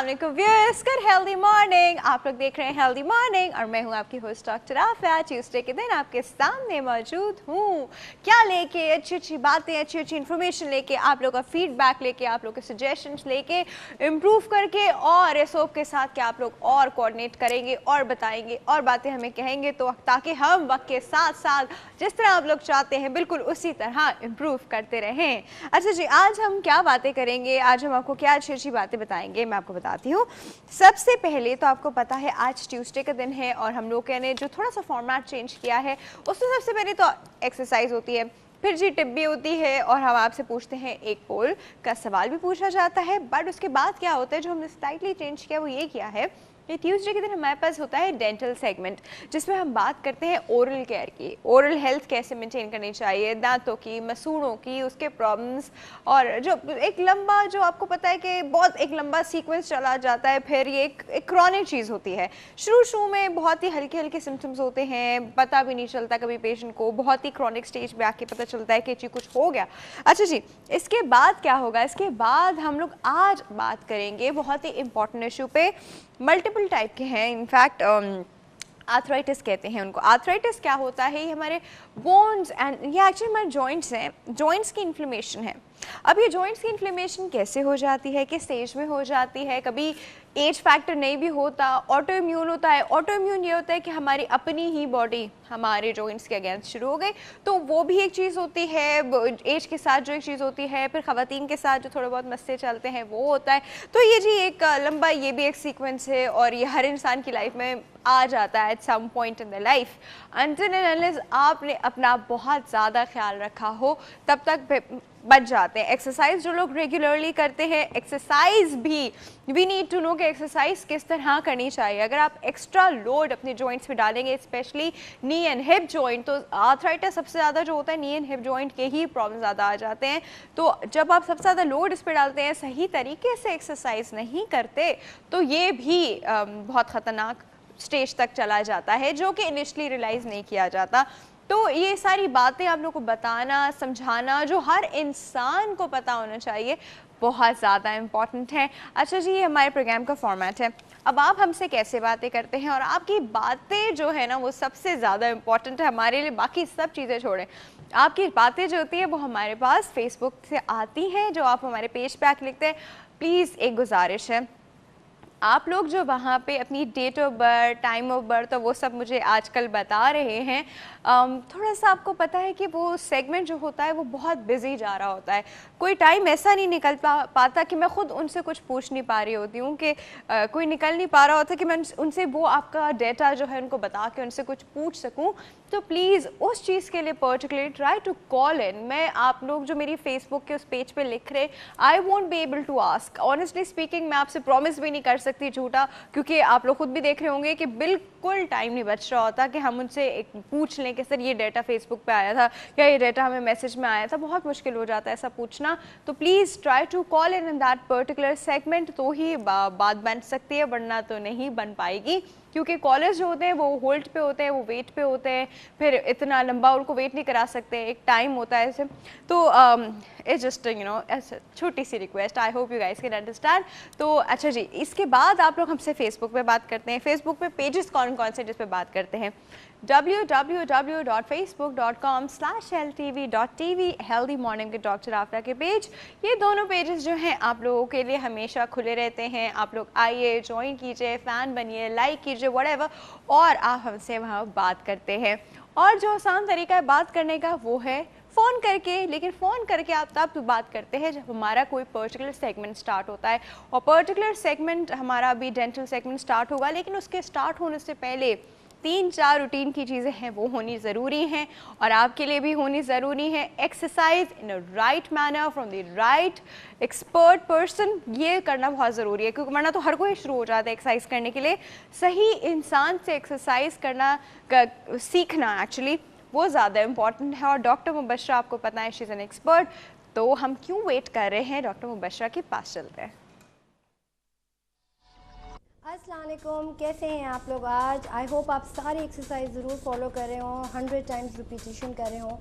अस्सलाम वालेकुम viewers, good healthy morning. आप लोग देख रहे हैं हेल्दी मॉर्निंग और मैं हूं आपकी होस्ट डॉक्टर आफिया। ट्यूसडे के दिन आपके सामने मौजूद हूं, क्या लेके, अच्छी अच्छी बातें, अच्छी अच्छी इन्फॉर्मेशन लेके, आप लोग का फीडबैक लेके, आप लोग के सजेशंस लेके, इम्प्रूव करके और इस होप के साथ कि आप लोग और कोऑर्डिनेट करेंगे और बताएंगे और बातें हमें कहेंगे, तो ताकि हम वक्त के साथ साथ जिस तरह आप लोग चाहते हैं बिल्कुल उसी तरह इम्प्रूव करते रहें। अच्छा जी, आज हम क्या बातें करेंगे, आज हम आपको क्या अच्छी अच्छी बातें बताएंगे, मैं आपको बताती हूँ। सबसे पहले तो आपको पता है आज ट्यूसडे का दिन है और हम लोग ने जो थोड़ा सा फॉर्मेट चेंज किया है उसमें सबसे पहले तो एक्सरसाइज होती है, फिर जी टिप भी होती है और हम आपसे पूछते हैं, एक पोल का सवाल भी पूछा जाता है। बट उसके बाद क्या होता है, जो हमने स्लाइटली चेंज किया वो ये किया है, ये ट्यूसडे के दिन हमारे पास होता है डेंटल सेगमेंट, जिसमें हम बात करते हैं ओरल केयर की, ओरल हेल्थ कैसे मेंटेन करनी चाहिए, दांतों की, मसूड़ों की, उसके प्रॉब्लम्स, और जो एक लंबा, जो आपको पता है कि बहुत एक लंबा सीक्वेंस चला जाता है, फिर ये एक क्रॉनिक चीज़ होती है। शुरू में बहुत ही हल्के हल्के सिम्टम्स होते हैं, पता भी नहीं चलता कभी पेशेंट को, बहुत ही क्रॉनिक स्टेज पे आके पता चलता है कि जी कुछ हो गया। अच्छा जी, इसके बाद क्या होगा, इसके बाद हम लोग आज बात करेंगे बहुत ही इंपॉर्टेंट इशू पे, मल्टीपल टाइप के हैं, इनफैक्ट आर्थराइटिस कहते हैं उनको। आर्थराइटिस क्या होता है, ये हमारे बोन्स एंड ये एक्चुअली हमारे जॉइंट्स हैं, जॉइंट्स की इन्फ्लेमेशन है। अब ये जॉइंट्स की इन्फ्लेमेशन कैसे हो जाती है, किस स्टेज में हो जाती है, कभी एज फैक्टर नहीं भी होता, ऑटो इम्यून होता है। ऑटो इम्यून ये होता है कि हमारी अपनी ही बॉडी हमारे जॉइंट्स के अगेंस्ट शुरू हो गई, तो वो भी एक चीज़ होती है। एज के साथ जो एक चीज़ होती है, फिर ख़वातीन के साथ जो थोड़े बहुत मसले चलते हैं वो होता है। तो ये जी एक लंबा, ये भी एक सीक्वेंस है और ये हर इंसान की लाइफ में आ जाता है at some point in the life. Until and unless आपने अपना बहुत ज़्यादा ख्याल रखा हो तब तक बच जाते हैं। एक्सरसाइज जो लोग रेगुलरली करते हैं, एक्सरसाइज भी वी नीड टू नो कि एक्सरसाइज किस तरह करनी चाहिए। अगर आप एक्स्ट्रा लोड अपने जॉइंट्स पे डालेंगे, specially knee and hip joint, तो आर्थराइटिस सबसे ज़्यादा जो होता है नी एंड हिप जॉइंट के ही प्रॉब्लम ज़्यादा आ जाते हैं। तो जब आप सबसे ज़्यादा लोड इस पर डालते हैं, सही तरीके से एक्सरसाइज नहीं करते, तो ये भी बहुत ख़तरनाक स्टेज तक चला जाता है, जो कि इनिशियली रियलाइज़ नहीं किया जाता। तो ये सारी बातें आप लोग को बताना, समझाना, जो हर इंसान को पता होना चाहिए, बहुत ज़्यादा इम्पॉर्टेंट है। अच्छा जी, ये हमारे प्रोग्राम का फॉर्मेट है। अब आप हमसे कैसे बातें करते हैं, और आपकी बातें जो है ना वो सबसे ज़्यादा इम्पॉर्टेंट है हमारे लिए, बाकी सब चीज़ें छोड़ें। आपकी बातें जो होती है वो हमारे पास फेसबुक से आती हैं, जो आप हमारे पेज पे आके लिखते हैं। प्लीज़ एक गुजारिश है, आप लोग जो वहाँ पे अपनी date of birth, time of birth, तो वो सब मुझे आजकल बता रहे हैं। थोड़ा सा आपको पता है कि वो सेगमेंट जो होता है वो बहुत बिजी जा रहा होता है, कोई टाइम ऐसा नहीं निकल पाता कि मैं ख़ुद उनसे कुछ पूछ नहीं पा रही होती हूँ, कि कोई निकल नहीं पा रहा होता कि मैं उनसे वो आपका डेटा जो है उनको बता के उनसे कुछ पूछ सकूँ। तो प्लीज़ उस चीज़ के लिए particularly try to call in. मैं आप लोग जो मेरी फेसबुक के उस पेज पे लिख रहे, I won't be able to ask, honestly speaking मैं आपसे प्रॉमिस भी नहीं कर सकती झूठा, क्योंकि आप लोग खुद भी देख रहे होंगे कि बिल्कुल टाइम नहीं बच रहा होता कि हम उनसे एक पूछ लें कि सर ये डेटा फेसबुक पे आया था या ये डेटा हमें मैसेज में आया था। बहुत मुश्किल हो जाता है ऐसा पूछना। तो please try to call in that particular segment, तो ही बात बन सकती है, वरना तो नहीं बन पाएगी, क्योंकि कॉलर्स जो होते हैं वो होल्ड पे होते हैं, वो वेट पे होते हैं, फिर इतना लंबा उनको वेट नहीं करा सकते, एक टाइम होता है ऐसे। तो इट्स जस्ट यू नो छोटी सी request, I hope you guys can understand. तो अच्छा जी, इसके बाद आप लोग हमसे फेसबुक पे बात करते हैं। फेसबुक पे पेजेस कौन कौन से जिस पे बात करते हैं, www.facebook.com/healthtv.tv, हेल्दी मॉर्निंग के डॉक्टर आफिया के पेज, ये दोनों पेजेस जो हैं आप लोगों के लिए हमेशा खुले रहते हैं। आप लोग आइए, ज्वाइन कीजिए, फ़ैन बनिए, लाइक कीजिए, व्हाटएवर, और आप हमसे वहाँ बात करते हैं। और जो आसान तरीका है बात करने का वो है फ़ोन करके, लेकिन फ़ोन करके आप तब बात करते हैं जब हमारा कोई पर्टिकुलर सेगमेंट स्टार्ट होता है, और पर्टिकुलर सेगमेंट हमारा अभी डेंटल सेगमेंट स्टार्ट होगा, लेकिन उसके स्टार्ट होने से पहले 3-4 रूटीन की चीज़ें हैं वो होनी ज़रूरी हैं, और आपके लिए भी होनी ज़रूरी है। Exercise in a right manner from the right expert person, ये करना बहुत ज़रूरी है, क्योंकि वरना तो हर कोई शुरू हो जाता है एक्सरसाइज करने के लिए। सही इंसान से एक्सरसाइज करना सीखना एक्चुअली वो ज़्यादा इम्पॉर्टेंट है। और डॉक्टर मुबशरा आपको पता है, शी इज़ एन एक्सपर्ट, तो हम क्यों वेट कर रहे हैं, डॉक्टर मुबशरा के पास चलते हैं। अस्सलाम वालेकुम, कैसे हैं आप लोग। आज आई होप आप सारी एक्सरसाइज ज़रूर फॉलो कर रहे हो, 100 टाइम्स रिपीटिशन कर रहे हो।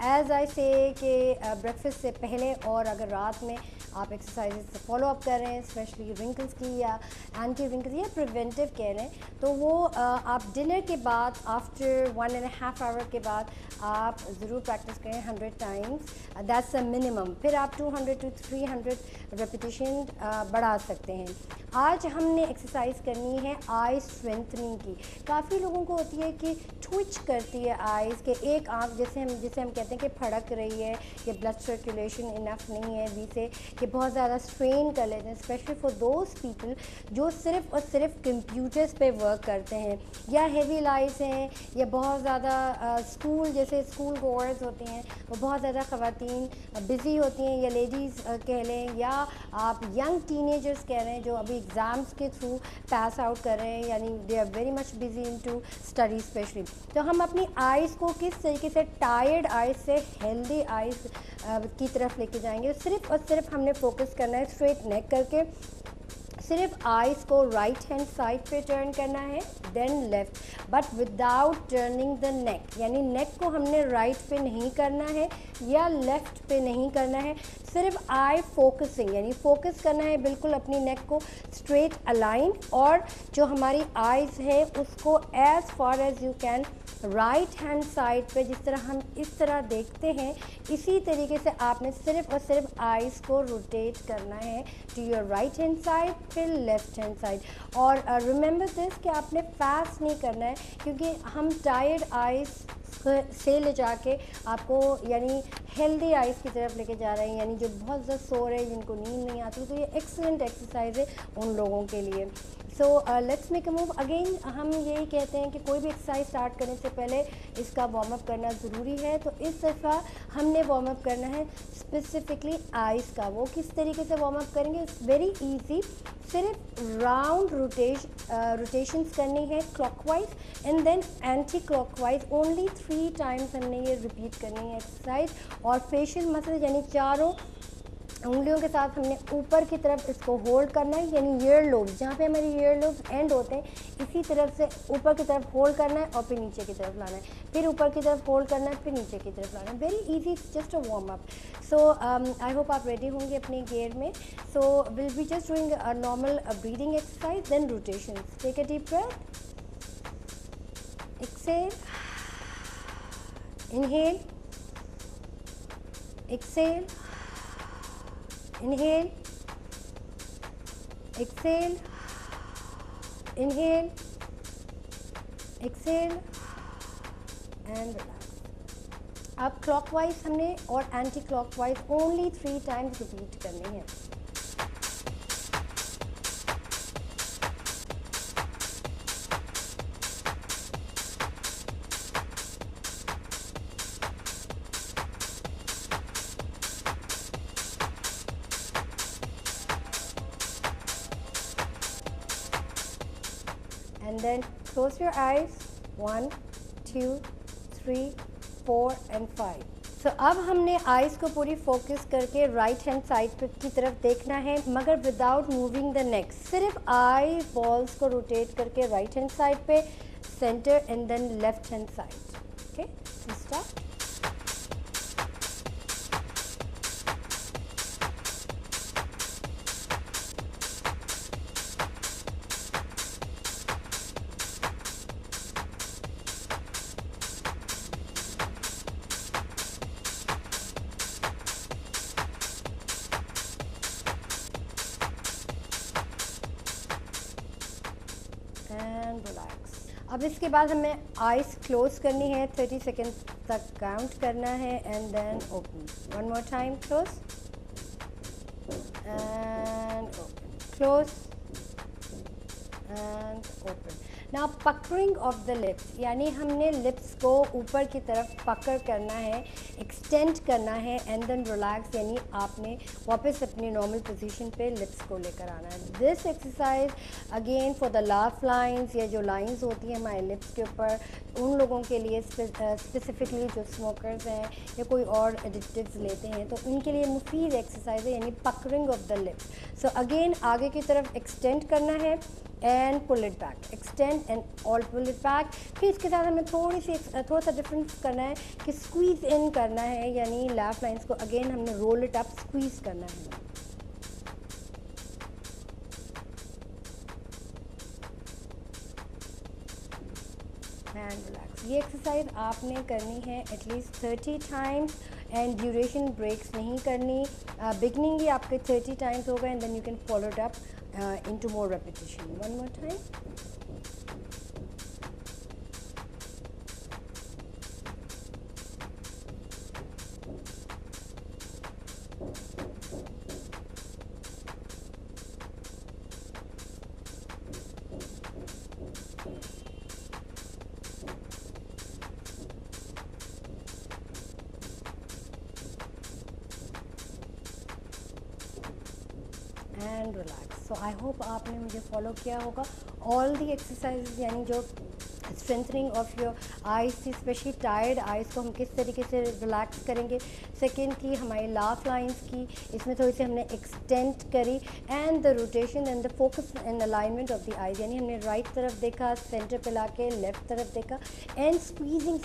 एज़ आई से कि ब्रेकफास्ट से पहले और अगर रात में आप एक्सरसाइज फॉलो अप कर रहे हैं, स्पेशली रिंकल्स की या एंटी रिंकल्स या प्रिवेंटिव कह रहे हैं, तो वो आप डिनर के बाद आफ्टर 1.5 आवर के बाद आप ज़रूर प्रैक्टिस करें 100 टाइम्स। That's a minimum. फिर आप 200 to 300 रेपिटेशन बढ़ा सकते हैं। आज हमने एक्सरसाइज करनी है आई स्ट्रेंथनिंग की। काफ़ी लोगों को होती है कि ट्विच करती है आइज़ के, एक आँख जिसे हम कहते हैं कि फड़क रही है, कि ब्लड सर्कुलेशन इनफ नहीं है बी से, कि बहुत ज़्यादा स्ट्रेन कर लेते हैं, स्पेशली फॉर दोज पीपल जो सिर्फ़ और सिर्फ कंप्यूटर्स पे वर्क करते हैं या हेवी लाइट्स हैं या बहुत ज़्यादा स्कूल जैसे स्कूल गोअर्स होते हैं, वो बहुत ज़्यादा ख़वातीन बिज़ी होती हैं, या लेडीज़ कह लें, या आप यंग टीनेजर्स कह रहे हैं जो अभी एग्ज़ाम्स के थ्रू पास आउट कर रहे हैं, यानी they are very much busy in to study specially. तो हम अपनी आइज़ को किस तरीके से टायर्ड आइज़ से हेल्दी आइज़ की तरफ लेके जाएंगे। सिर्फ और सिर्फ हमने फोकस करना है स्ट्रेट नेक करके, सिर्फ आइज़ को राइट हैंड साइड पे टर्न करना है, then left, but without turning the neck, यानी नेक को हमने राइट पे नहीं करना है या लेफ़्ट पे नहीं करना है, सिर्फ आई फोकसिंग, यानी फोकस करना है बिल्कुल अपनी नेक को स्ट्रेट अलाइन, और जो हमारी आइज़ है उसको as far as you can write hand side पे, जिस तरह हम इस तरह देखते हैं इसी तरीके से आपने सिर्फ और सिर्फ आइज़ को रोटेट करना है to your right hand side, फिर लेफ्ट हैंड साइड। और रिमेंबर दिस कि आपने फास्ट नहीं करना है, क्योंकि हम टायर्ड आइज़ से ले जाके आपको यानी हेल्दी आइज़ की तरफ लेके जा रहे हैं, यानी जो बहुत ज़्यादा सो रहे हैं, जिनको नींद नहीं आती, तो ये एक्सीलेंट एक्सरसाइज है उन लोगों के लिए। So let's make a move again. हम यही कहते हैं कि कोई भी एक्सरसाइज स्टार्ट करने से पहले इसका वार्म अप करना ज़रूरी है। तो इस दफ़ा हमने वार्म अप करना है स्पेसिफिकली आइज़ का। वो किस तरीके से वार्म अप करेंगे, इट्स वेरी इजी। सिर्फ राउंड रोटेशंस करनी है clockwise and then anti clockwise, only 3 times हमने ये रिपीट करनी है एक्सरसाइज। और फेशियल मसल यानी चारों उंगलियों के साथ हमने ऊपर की तरफ इसको होल्ड करना है, यानी ईयर लोब्स, जहाँ पे हमारे ईयर लोब्स एंड होते हैं, इसी तरफ से ऊपर की तरफ होल्ड करना है और फिर नीचे की तरफ लाना है, फिर ऊपर की तरफ होल्ड करना है, फिर नीचे की तरफ लाना है। Very easy, just a warm up. So I hope आप रेडी होंगे अपने गियर में। So will be just doing a normal breathing exercise, then rotations. Take a deep breath, exhale, inhale, exhale, inhale, exhale, inhale, exhale and relax। अब clockwise हमने और anti clockwise only 3 times repeat करनी है। And then close your eyes, 1, 2, 3, 4 and 5। So अब हमने eyes को पूरी focus करके राइट हैंड साइड की तरफ देखना है, मगर विदाउट मूविंग द नेक। सिर्फ आई बॉल्स को रोटेट करके राइट हैंड साइड पे, centre and then left hand side. Okay, so start. And relax. अब इसके बाद हमें आइज़ क्लोज करनी है, 30 सेकेंड तक काउंट करना है and then open. One more time, close and open, close and open. Now puckering of the lips, यानी हमने लिप्स को ऊपर की तरफ पकड़ करना है, एक्सटेंड करना है एंड देन रिलैक्स, यानी आपने वापस अपनी नॉर्मल पोजीशन पे लिप्स को लेकर आना है। This exercise again for the laugh lines, या जो लाइंस होती हैं हमारे लिप्स के ऊपर, उन लोगों के लिए स्पेसिफिकली जो स्मोकर्स हैं या कोई और एडिक्टिव्स लेते हैं, तो उनके लिए मुफीद एक्सरसाइज है, यानी puckering of the lips. So again आगे की तरफ एक्सटेंड करना है, and pull it back, extend and all pull it back. फिर इसके साथ हमें थोड़ा सा डिफरेंस करना है कि स्क्वीज़ इन करना है, यानी लैफ लाइंस को अगेन हमने रोल इट अप, स्क्वीज़ करना है। And relax. ये एक्सरसाइज आपने करनी है at least 30 times and duration breaks नहीं करनी। बिगनिंग ही आपके 30 टाइम्स होगा and then you can follow it up into more repetition. One more time. And relax. So I hope आपने मुझे फॉलो किया होगा। ऑल दी एक्सरसाइज यानी जो स्ट्रेंथनिंग ऑफ योर आइज़ थी, स्पेशली टायर्ड आइज़ को हम किस तरीके से रिलैक्स करेंगे। सेकेंड की हमारी लाफ लाइंस की, इसमें थोड़ी सी हमने एक्सटेंड करी। And the rotation and the focus and alignment of the eyes, यानी हमने राइट तरफ देखा, सेंटर पे लाके लेफ्ट तरफ देखा। एंड स्क्वीजिंग,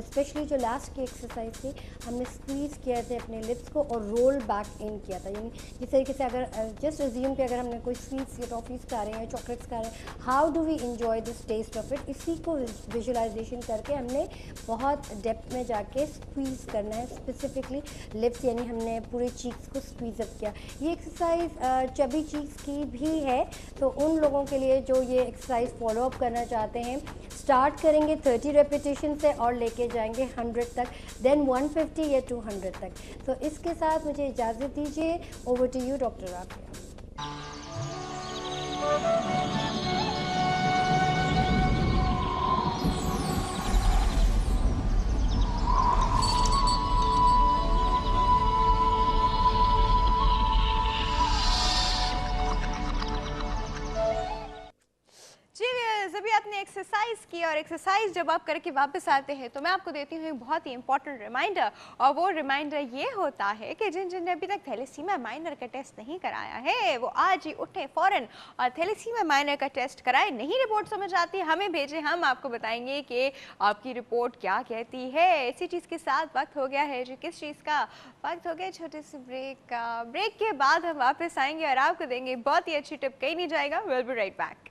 स्पेशली जो लास्ट की एक्सरसाइज थी, हमने स्क्वीज़ किया थे अपने लिप्स को और रोल बैक इन किया था। यानी जिस तरीके से अगर जस्ट अज्यूम कि अगर हमने कोई स्वीट्स या टॉफ़ीज़ खा रहे हैं, चॉकलेट्स खा रहे हैं, how do we enjoy this taste of it, इसी को विजुअलाइजेशन करके हमने बहुत डेप्थ में जाके स्क्वीज़ करना है, स्पेसिफिकली लिप्स, यानी हमने पूरे चीक्स को स्क्वीज़ अप किया। ये एक्सरसाइज चबी चीक्स की भी है, तो उन लोगों के लिए जो ये एक्सरसाइज फॉलो अप करना चाहते हैं, स्टार्ट करेंगे 30 रेपिटेशन से और लेके जाएंगे 100 तक, देन 150 या 200 तक। तो इसके साथ मुझे इजाज़त दीजिए। Over to you doctor Afia. अभी आपने एक्सरसाइज की और एक्सरसाइज जब आप करके वापस आते हैं तो मैं आपको देती हूँ एक बहुत ही इंपॉर्टेंट रिमाइंडर, और वो रिमाइंडर ये होता है कि जिन जिन ने अभी तक थैलेसीमिया माइनर का टेस्ट नहीं कराया है वो आज ही उठे फौरन और थैलेसीमिया माइनर का टेस्ट कराए। नहीं रिपोर्ट समझ आती हमें भेजें, हम आपको बताएंगे कि आपकी रिपोर्ट क्या कहती है। इसी चीज़ के साथ वक्त हो गया है, जो किस चीज़ का वक्त हो गया, छोटे से ब्रेक का। ब्रेक के बाद हम वापस आएंगे और आपको देंगे बहुत ही अच्छी टिप, कहीं नहीं जाएगा। Will be right back.